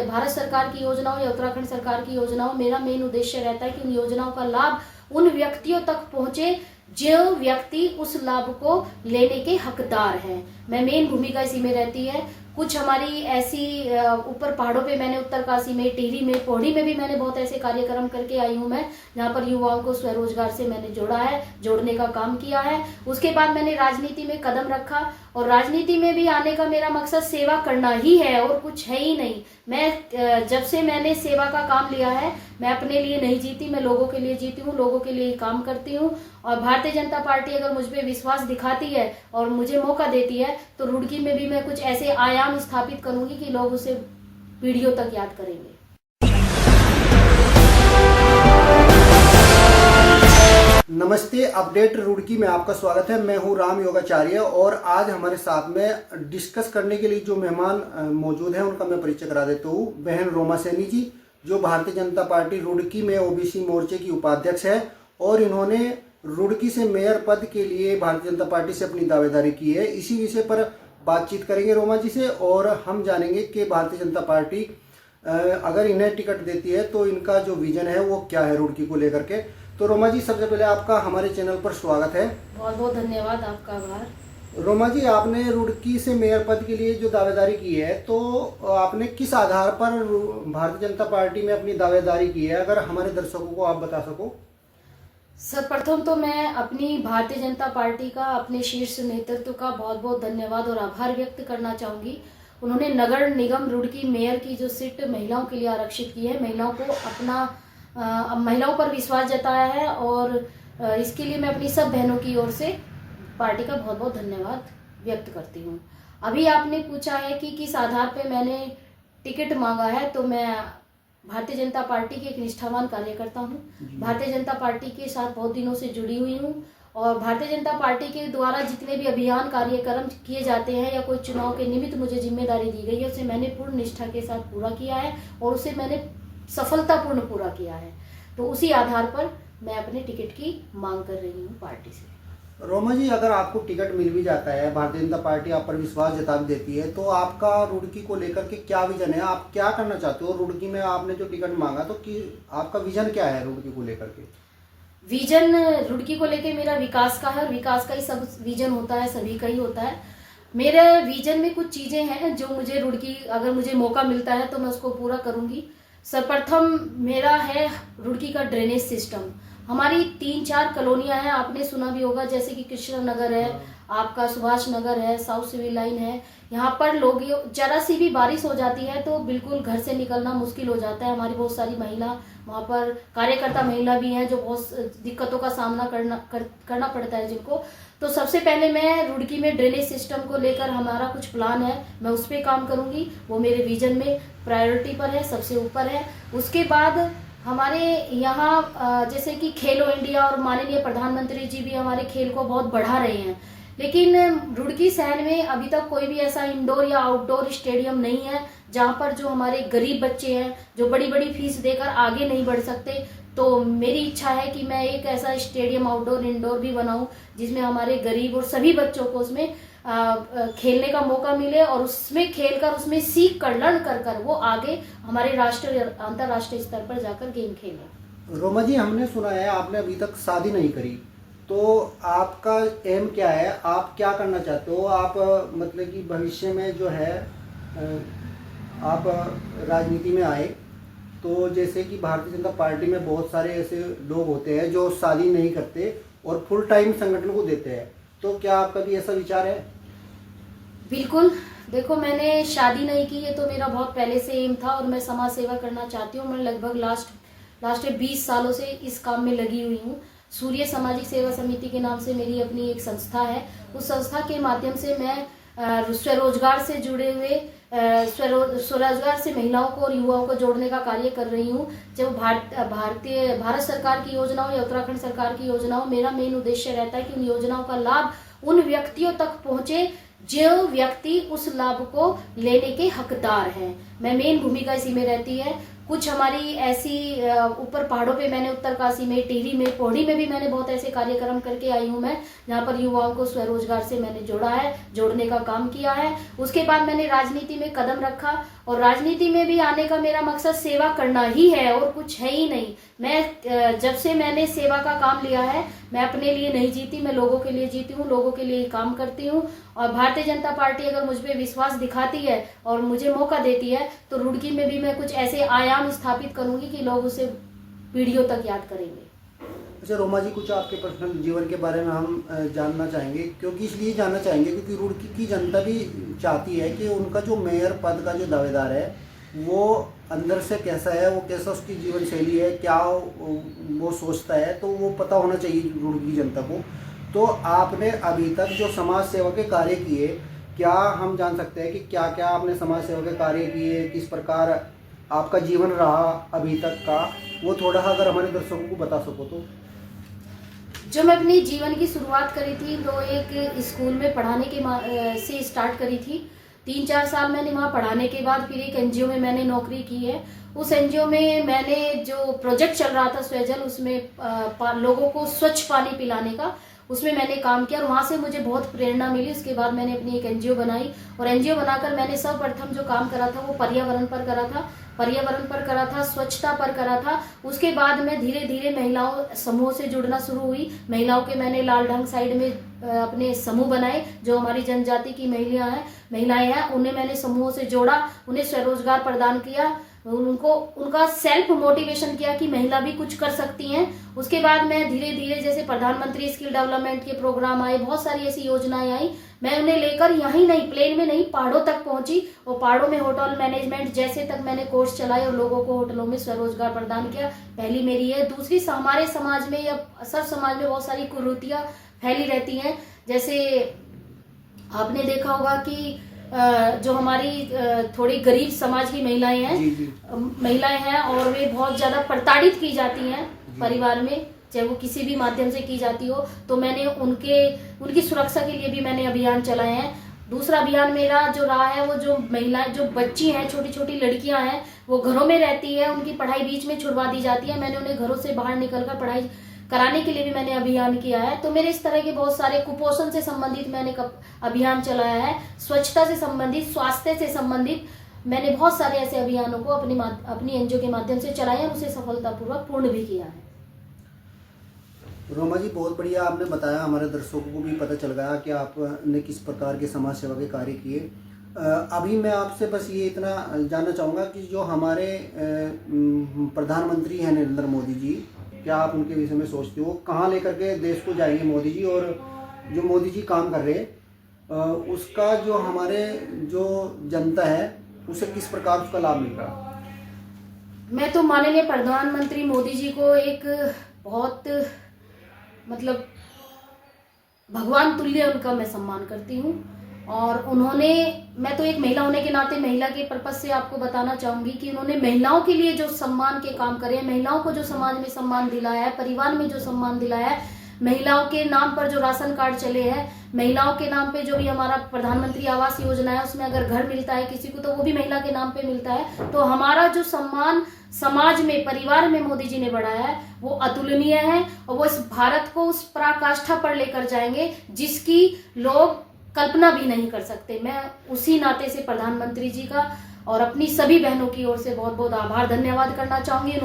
भारत सरकार की योजनाओं या उत्तराखंड सरकार की योजनाओं, मेरा मेन उद्देश्य रहता है कि उन योजनाओं का लाभ उन व्यक्तियों तक पहुंचे जो व्यक्ति उस लाभ को लेने के हकदार हैं। मैं मेन भूमिका इसी में रहती है। कुछ हमारी ऐसी ऊपर पहाड़ों पे मैंने उत्तरकाशी में, टिहरी में, पौड़ी में भी मैंने बहुत ऐसे कार्यक्रम करके आई हूँ मैं, जहाँ पर युवाओं को स्वरोजगार से मैंने जोड़ने का काम किया है। उसके बाद मैंने राजनीति में कदम रखा और राजनीति में भी आने का मेरा मकसद सेवा करना ही है और कुछ है ही नहीं। मैं जब से मैंने सेवा का काम लिया है, मैं अपने लिए नहीं जीती, मैं लोगों के लिए जीती हूँ, लोगों के लिए काम करती हूँ। और भारतीय जनता पार्टी अगर मुझ पे विश्वास दिखाती है और मुझे मौका देती है तो रुड़की में भी मैं कुछ ऐसे आयाम स्थापित करूंगी कि लोग उसे पीढ़ियों तक याद करेंगे। नमस्ते, अपडेट रुड़की में आपका स्वागत है। मैं हूं राम योगाचार्य और आज हमारे साथ में डिस्कस करने के लिए जो मेहमान मौजूद हैं उनका मैं परिचय करा देता हूं। बहन रोमा सैनी जी, जो भारतीय जनता पार्टी रुड़की में ओबीसी मोर्चे की उपाध्यक्ष है और इन्होंने रुड़की से मेयर पद के लिए भारतीय जनता पार्टी से अपनी दावेदारी की है। इसी विषय पर बातचीत करेंगे रोमा जी से और हम जानेंगे कि भारतीय जनता पार्टी अगर इन्हें टिकट देती है तो इनका जो विजन है वो क्या है रुड़की को लेकर के। तो रोमा जी, सबसे पहले आपका हमारे चैनल पर स्वागत है। बहुत बहुत धन्यवाद, आपका आभार। रोमा जी, आपने रुड़की से मेयर पद के लिए जो दावेदारी की है तो आपने किस आधार पर भारतीय जनता पार्टी में अपनी दावेदारी की है, अगर हमारे दर्शकों को आप बता सको। सर्वप्रथम तो मैं अपनी भारतीय जनता पार्टी का, अपने शीर्ष नेतृत्व का बहुत बहुत धन्यवाद और आभार व्यक्त करना चाहूंगी। उन्होंने नगर निगम रुड़की मेयर की जो सीट महिलाओं के लिए आरक्षित की है, महिलाओं को महिलाओं पर विश्वास जताया है और इसके लिए मैं अपनी सब बहनों की ओर से पार्टी का बहुत बहुत धन्यवाद व्यक्त करती हूँ। अभी आपने पूछा है कि किस आधार पे मैंने टिकट मांगा है, तो मैं भारतीय जनता पार्टी की एक निष्ठावान कार्यकर्ता हूँ। भारतीय जनता पार्टी के साथ बहुत दिनों से जुड़ी हुई हूँ और भारतीय जनता पार्टी के द्वारा जितने भी अभियान कार्यक्रम किए जाते हैं या कोई चुनाव के निमित्त मुझे जिम्मेदारी दी गई है, उसे मैंने पूर्ण निष्ठा के साथ पूरा किया है और उसे मैंने सफलतापूर्ण पूरा किया है। तो उसी आधार पर मैं अपने टिकट की मांग कर रही हूँ पार्टी से। रोमा जी, अगर आपको टिकट मिल भी जाता है, भारतीय जनता पार्टी आप पर विश्वास जता भी देती है, तो आपका रुड़की को लेकर के क्या विजन है? आप क्या करना चाहते हो रुड़की में? आपने जो टिकट मांगा तो आपका विजन क्या है रुड़की को लेकर के? विजन रुड़की को लेकर मेरा विकास का है और विकास का ही सब विजन होता है, सभी का ही होता है। मेरे विजन में कुछ चीजें हैं जो मुझे रुड़की, अगर मुझे मौका मिलता है तो मैं उसको पूरा करूंगी। सर्वप्रथम मेरा है रुड़की का ड्रेनेज सिस्टम। हमारी 3-4 कॉलोनियां हैं, आपने सुना भी होगा, जैसे कि कृष्ण नगर है, आपका सुभाष नगर है, साउथ सिविल लाइन है। यहाँ पर लोग जरा सी भी बारिश हो जाती है तो बिल्कुल घर से निकलना मुश्किल हो जाता है। हमारी बहुत सारी महिला वहाँ पर, कार्यकर्ता महिला भी हैं जो बहुत दिक्कतों का सामना करना पड़ता है जिनको। तो सबसे पहले मैं रुड़की में ड्रेनेज सिस्टम को लेकर हमारा कुछ प्लान है, मैं उस पर काम करूंगी। वो मेरे विजन में प्रायोरिटी पर है, सबसे ऊपर है। उसके बाद हमारे यहाँ जैसे कि खेलो इंडिया और माननीय प्रधानमंत्री जी भी हमारे खेल को बहुत बढ़ा रहे हैं, लेकिन रुड़की शहर में अभी तक कोई भी ऐसा इंडोर या आउटडोर स्टेडियम नहीं है जहाँ पर जो हमारे गरीब बच्चे हैं जो बड़ी बड़ी फीस देकर आगे नहीं बढ़ सकते। तो मेरी इच्छा है कि मैं एक ऐसा स्टेडियम आउटडोर इंडोर भी बनाऊं जिसमें हमारे गरीब और सभी बच्चों को उसमें खेलने का मौका मिले और उसमें खेलकर, उसमें सीख कर, लर्न कर वो आगे हमारे राष्ट्रीय अंतर्राष्ट्रीय स्तर पर जाकर गेम खेलें। रोमा जी, हमने सुना है आपने अभी तक शादी नहीं करी, तो आपका एम क्या है? आप क्या करना चाहते हो? आप मतलब कि भविष्य में जो है आप राजनीति में आए तो जैसे कि भारतीय जनता पार्टी में बहुत सारे ऐसे लोग होते हैं जो शादी नहीं करते और फुल टाइम संगठन को देते हैं, तो क्या आपका भी ऐसा विचार है? बिल्कुल। देखो, मैंने शादी नहीं की, ये तो मेरा बहुत पहले से एम था और मैं समाज सेवा करना चाहती हूँ। मैं लगभग लास्ट 20 सालों से इस काम में लगी हुई हूँ। सूर्य सामाजिक सेवा समिति के नाम से मेरी अपनी एक संस्था है। उस संस्था के माध्यम से मैं स्वरोजगार से जुड़े हुए स्वरोजगार से महिलाओं को और युवाओं को जोड़ने का कार्य कर रही हूँ। जब भारत सरकार की योजनाओं या उत्तराखंड सरकार की योजनाओं, मेरा मेन उद्देश्य रहता है कि उन योजनाओं का लाभ उन व्यक्तियों तक पहुंचे जो व्यक्ति उस लाभ को लेने के हकदार हैं। मैं मेन भूमिका इसी में रहती है। कुछ हमारी ऐसी ऊपर पहाड़ों पे मैंने उत्तरकाशी में, टिहरी में, पौड़ी में भी मैंने बहुत ऐसे कार्यक्रम करके आई हूँ मैं, जहाँ पर युवाओं को स्वरोजगार से मैंने जोड़ने का काम किया है। उसके बाद मैंने राजनीति में कदम रखा और राजनीति में भी आने का मेरा मकसद सेवा करना ही है और कुछ है ही नहीं। मैं जब से मैंने सेवा का काम लिया है, मैं अपने लिए नहीं जीती, मैं लोगों के लिए जीती हूँ, लोगों के लिए काम करती हूँ। और भारतीय जनता पार्टी अगर मुझ पे विश्वास दिखाती है और मुझे मौका देती है तो रुड़की में भी मैं कुछ ऐसे आयाम स्थापित करूंगी कि लोग उसे पीढ़ियों तक याद करेंगे। अच्छा रोमा जी, कुछ आपके पर्सनल जीवन के बारे में हम जानना चाहेंगे, क्योंकि इसलिए जानना चाहेंगे क्योंकि रुड़की की जनता भी चाहती है कि उनका जो मेयर पद का जो दावेदार है वो अंदर से कैसा है, वो कैसा उसकी जीवन शैली है, क्या वो सोचता है, तो वो पता होना चाहिए रुड़की की जनता को। तो आपने अभी तक जो समाज सेवा के कार्य किए, क्या हम जान सकते हैं कि क्या क्या आपने समाज सेवा के कार्य किए, किस प्रकार आपका जीवन रहा अभी तक का, वो थोड़ा अगर हमारे दर्शकों को बता सको तो। जो मैं अपनी जीवन की शुरुआत करी थी तो एक स्कूल में पढ़ाने के से स्टार्ट करी थी। 3-4 साल मैंने वहाँ पढ़ाने के बाद फिर एक एनजीओ में मैंने नौकरी की है। उस एनजीओ में मैंने जो प्रोजेक्ट चल रहा था स्वयजल, उसमें लोगों को स्वच्छ पानी पिलाने का, उसमें मैंने काम किया और वहाँ से मुझे बहुत प्रेरणा मिली। उसके बाद मैंने अपनी एक एनजीओ बनाई और एनजीओ बनाकर मैंने सर्वप्रथम जो काम करा था वो पर्यावरण पर करा था, स्वच्छता पर करा था। उसके बाद मैं धीरे धीरे महिलाओं समूह से जुड़ना शुरू हुई। महिलाओं के मैंने लालढंग साइड में अपने समूह बनाए, जो हमारी जनजाति की महिलाएं हैं, उन्हें मैंने समूहों से जोड़ा, उन्हें स्वरोजगार प्रदान किया, उनका सेल्फ मोटिवेशन किया कि महिला भी कुछ कर सकती हैं। उसके बाद मैं धीरे धीरे, जैसे प्रधानमंत्री स्किल डेवलपमेंट के प्रोग्राम आए, बहुत सारी ऐसी योजनाएं आई, मैं उन्हें लेकर यहीं नहीं, प्लेन में नहीं, पहाड़ों तक पहुंची और पहाड़ों में होटल मैनेजमेंट जैसे तक मैंने कोर्स चलाए और लोगों को होटलों में स्वरोजगार प्रदान किया। पहली मेरी है। दूसरी, हमारे समाज में या सब समाज में बहुत सारी कुरीतियां फैली रहती हैं। जैसे आपने देखा होगा कि जो हमारी थोड़ी गरीब समाज की महिलाएं हैं और वे बहुत ज्यादा प्रताड़ित की जाती हैं परिवार में, चाहे वो किसी भी माध्यम से की जाती हो, तो मैंने उनकी सुरक्षा के लिए भी मैंने अभियान चलाए हैं। दूसरा अभियान मेरा जो रहा है, वो जो महिलाएं, जो बच्ची हैं, छोटी छोटी लड़कियां हैं, वो घरों में रहती है, उनकी पढ़ाई बीच में छुड़वा दी जाती है। मैंने उन्हें घरों से बाहर निकलकर पढ़ाई कराने के लिए भी मैंने अभियान किया है। तो मेरे इस तरह के बहुत सारे, कुपोषण से संबंधित मैंने अभियान चलाया है, स्वच्छता से संबंधित, स्वास्थ्य से संबंधित, मैंने बहुत सारे ऐसे अभियानों को अपनी एनजीओ के माध्यम से चलाए हैं, उसे सफलतापूर्वक पूर्ण भी किया है। रोमा जी, बहुत बढ़िया आपने बताया, हमारे दर्शकों को भी पता चल गया कि आपने किस प्रकार के समाज सेवा के कार्य किए। अभी मैं आपसे बस ये इतना जानना चाहूँगा कि जो हमारे प्रधानमंत्री हैं नरेंद्र मोदी जी, क्या आप उनके विषय में सोचते हो, कहाँ लेकर के देश को जाएंगे मोदी जी, और जो मोदी जी काम कर रहे हैं उसका जो हमारे जो जनता है उसे किस प्रकार उसका लाभ मिल रहा? मैं तो माननीय प्रधानमंत्री मोदी जी को एक बहुत मतलब भगवान तुल्य उनका मैं सम्मान करती हूँ। और मैं तो एक महिला होने के नाते महिला के पर्पज से आपको बताना चाहूंगी कि उन्होंने महिलाओं के लिए जो सम्मान के काम करे हैं, महिलाओं को जो समाज में सम्मान दिलाया है, परिवार में जो सम्मान दिलाया है, महिलाओं के नाम पर जो राशन कार्ड चले हैं, महिलाओं के नाम पे जो भी हमारा प्रधानमंत्री आवास योजना है, उसमें अगर घर मिलता है किसी को तो वो भी महिला के नाम पे मिलता है। तो हमारा जो सम्मान समाज में, परिवार में मोदी जी ने बढ़ाया है वो अतुलनीय है और वो इस भारत को उस पराकाष्ठा पर लेकर जाएंगे जिसकी लोग कल्पना भी नहीं कर सकते। मैं उसी नाते से प्रधानमंत्री जी का और अपनी सभी बहनों की ओर से बहुत बहुत आभार, धन्यवाद करना चाहूंगी।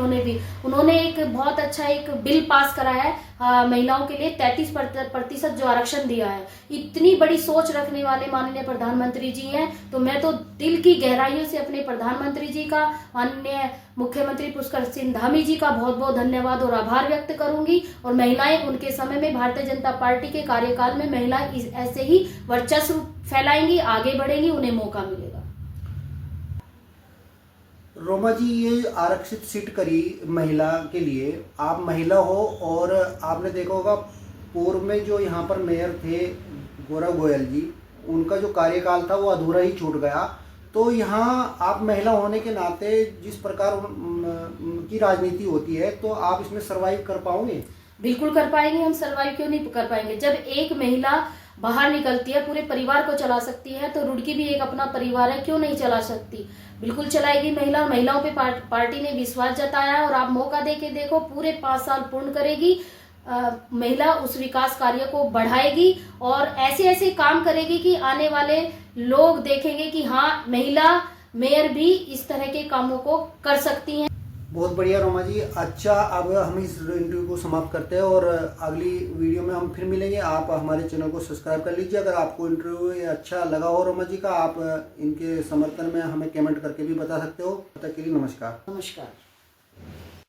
उन्होंने एक बहुत अच्छा एक बिल पास कराया है महिलाओं के लिए 33% जो आरक्षण दिया है। इतनी बड़ी सोच रखने वाले माननीय प्रधानमंत्री जी हैं, तो मैं तो दिल की गहराइयों से अपने प्रधानमंत्री जी का, माननीय मुख्यमंत्री पुष्कर सिंह धामी जी का बहुत बहुत धन्यवाद और आभार व्यक्त करूंगी। और महिलाएं उनके समय में, भारतीय जनता पार्टी के कार्यकाल में महिलाएं ऐसे ही वर्चस्व फैलाएंगी, आगे बढ़ेंगी, उन्हें मौका मिलेगा। रोमा जी, ये आरक्षित सीट करी महिला के लिए, आप महिला हो और आपने देखा होगा पूर्व में जो यहाँ पर मेयर थे गौरव गोयल जी, उनका जो कार्यकाल था वो अधूरा ही छूट गया। तो यहाँ आप महिला होने के नाते जिस प्रकार की राजनीति होती है, तो आप इसमें सरवाइव कर पाओगे? बिल्कुल कर पाएंगे। हम सरवाइव क्यों नहीं कर पाएंगे? जब एक महिला बाहर निकलती है, पूरे परिवार को चला सकती है, तो रुड़की भी एक अपना परिवार है, क्यों नहीं चला सकती। बिल्कुल चलाएगी महिलाओं पे पार्टी ने विश्वास जताया और आप मौका दे के देखो, पूरे 5 साल पूर्ण करेगी। महिला उस विकास कार्य को बढ़ाएगी और ऐसे ऐसे काम करेगी कि आने वाले लोग देखेंगे कि हाँ, महिला मेयर भी इस तरह के कामों को कर सकती हैं। बहुत बढ़िया रोमा जी। अच्छा, अब हम इस इंटरव्यू को समाप्त करते हैं और अगली वीडियो में हम फिर मिलेंगे। आप हमारे चैनल को सब्सक्राइब कर लीजिए। अगर आपको इंटरव्यू अच्छा लगा हो रोमा जी का, आप इनके समर्थन में हमें कमेंट करके भी बता सकते हो। तब तक के लिए नमस्कार। नमस्कार।